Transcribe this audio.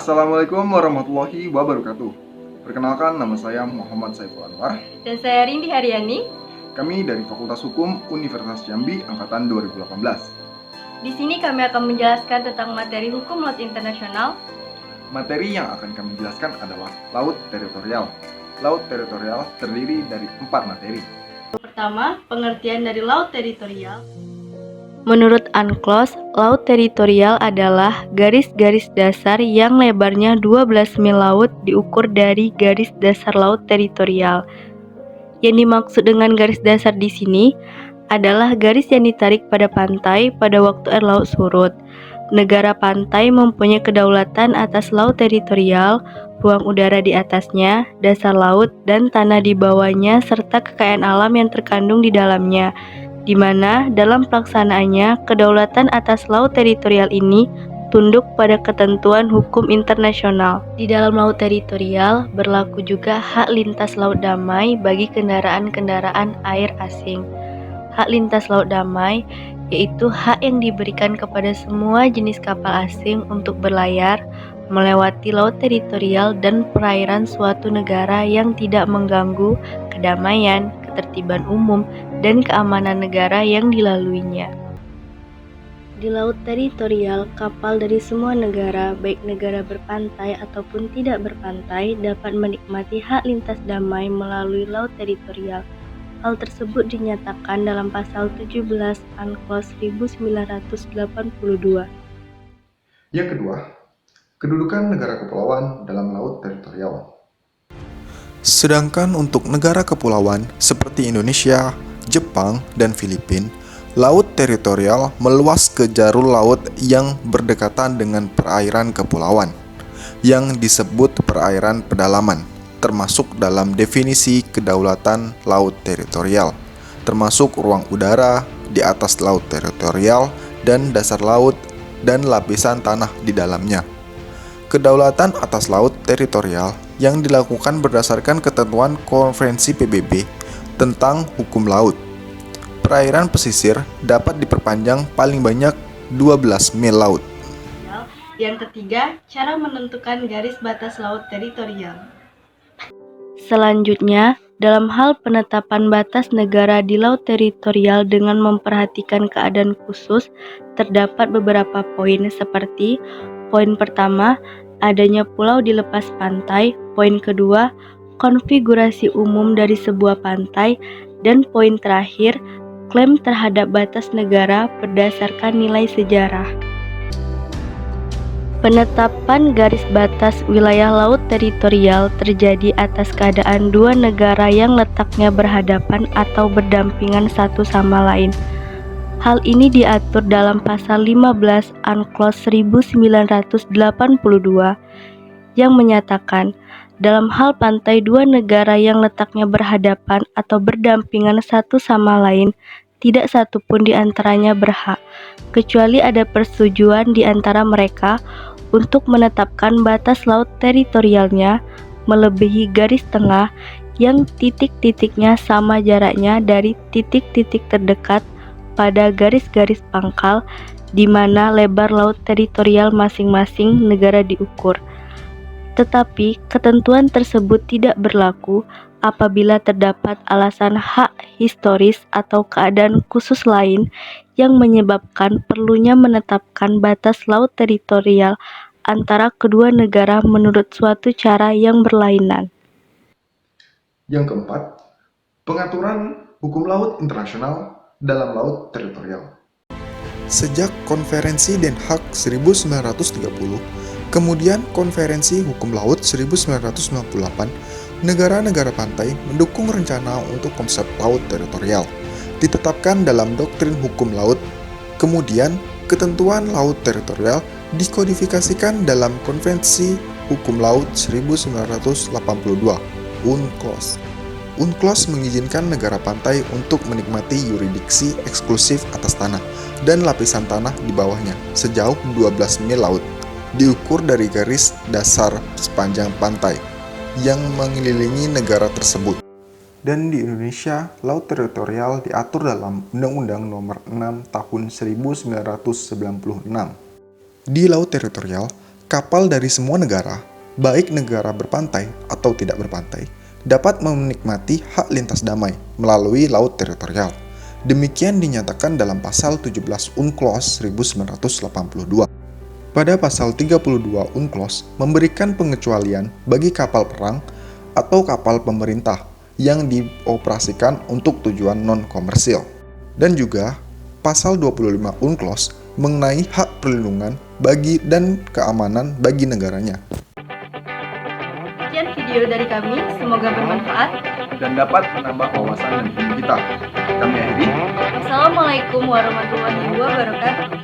Assalamualaikum warahmatullahi wabarakatuh. Perkenalkan, nama saya Muhammad Saiful Anwar. Dan saya Rindi Haryani. Kami dari Fakultas Hukum Universitas Jambi Angkatan 2018. Di sini kami akan menjelaskan tentang materi hukum laut internasional. Materi yang akan kami jelaskan adalah laut teritorial. Laut teritorial terdiri dari 4 materi. Pertama, pengertian dari laut teritorial. Menurut UNCLOS, laut teritorial adalah garis-garis dasar yang lebarnya 12 mil laut diukur dari garis dasar laut teritorial. Yang dimaksud dengan garis dasar di sini adalah garis yang ditarik pada pantai pada waktu air laut surut. Negara pantai mempunyai kedaulatan atas laut teritorial, ruang udara di atasnya, dasar laut, dan tanah di bawahnya, serta kekayaan alam yang terkandung di dalamnya, di mana dalam pelaksanaannya kedaulatan atas laut teritorial ini tunduk pada ketentuan hukum internasional. Di dalam laut teritorial berlaku juga hak lintas laut damai bagi kendaraan-kendaraan air asing. Hak lintas laut damai yaitu hak yang diberikan kepada semua jenis kapal asing untuk berlayar, melewati laut teritorial dan perairan suatu negara yang tidak mengganggu kedamaian, ketertiban umum, dan keamanan negara yang dilaluinya. Di laut teritorial, kapal dari semua negara, baik negara berpantai ataupun tidak berpantai, dapat menikmati hak lintas damai melalui laut teritorial. Hal tersebut dinyatakan dalam pasal 17 UNCLOS 1982. Yang kedua, kedudukan negara kepulauan dalam laut teritorial. Sedangkan untuk negara kepulauan seperti Indonesia, Jepang, dan Filipina, laut teritorial meluas ke jalur laut yang berdekatan dengan perairan kepulauan, yang disebut perairan pedalaman, termasuk dalam definisi kedaulatan laut teritorial, termasuk ruang udara di atas laut teritorial dan dasar laut dan lapisan tanah di dalamnya. Kedaulatan atas laut teritorial yang dilakukan berdasarkan ketentuan Konvensi PBB tentang hukum laut. Perairan pesisir dapat diperpanjang paling banyak 12 mil laut. Yang ketiga, cara menentukan garis batas laut teritorial. Selanjutnya, dalam hal penetapan batas negara di laut teritorial dengan memperhatikan keadaan khusus, terdapat beberapa poin seperti poin pertama, adanya pulau di lepas pantai, poin kedua, konfigurasi umum dari sebuah pantai, dan poin terakhir, klaim terhadap batas negara berdasarkan nilai sejarah. Penetapan garis batas wilayah laut teritorial terjadi atas keadaan dua negara yang letaknya berhadapan atau berdampingan satu sama lain. Hal ini diatur dalam pasal 15 UNCLOS 1982 yang menyatakan dalam hal pantai dua negara yang letaknya berhadapan atau berdampingan satu sama lain, tidak satu pun di antaranya berhak, kecuali ada persetujuan di antara mereka untuk menetapkan batas laut teritorialnya melebihi garis tengah yang titik-titiknya sama jaraknya dari titik-titik terdekat pada garis-garis pangkal di mana lebar laut teritorial masing-masing negara diukur. Tetapi ketentuan tersebut tidak berlaku apabila terdapat alasan hak historis atau keadaan khusus lain yang menyebabkan perlunya menetapkan batas laut teritorial antara kedua negara menurut suatu cara yang berlainan. Yang keempat, pengaturan hukum laut internasional dalam laut teritorial. Sejak Konferensi Den Haag 1930, kemudian Konferensi Hukum Laut 1998, negara-negara pantai mendukung rencana untuk konsep laut teritorial, ditetapkan dalam doktrin hukum laut. Kemudian, ketentuan laut teritorial dikodifikasikan dalam Konvensi Hukum Laut 1982, UNCLOS. UNCLOS mengizinkan negara pantai untuk menikmati yurisdiksi eksklusif atas tanah dan lapisan tanah di bawahnya sejauh 12 mil laut, diukur dari garis dasar sepanjang pantai yang mengelilingi negara tersebut. Dan di Indonesia, laut teritorial diatur dalam Undang-Undang Nomor 6 Tahun 1996. Di laut teritorial, kapal dari semua negara, baik negara berpantai atau tidak berpantai, dapat menikmati hak lintas damai melalui laut teritorial. Demikian dinyatakan dalam pasal 17 UNCLOS 1982. Pada pasal 32 UNCLOS memberikan pengecualian bagi kapal perang atau kapal pemerintah yang dioperasikan untuk tujuan non-komersil. Dan juga pasal 25 UNCLOS mengenai hak perlindungan bagi dan keamanan bagi negaranya. Sekian video dari kami, semoga bermanfaat. Dan dapat menambah wawasan dan ilmu kita. Kami akhiri. Wassalamualaikum warahmatullahi wabarakatuh.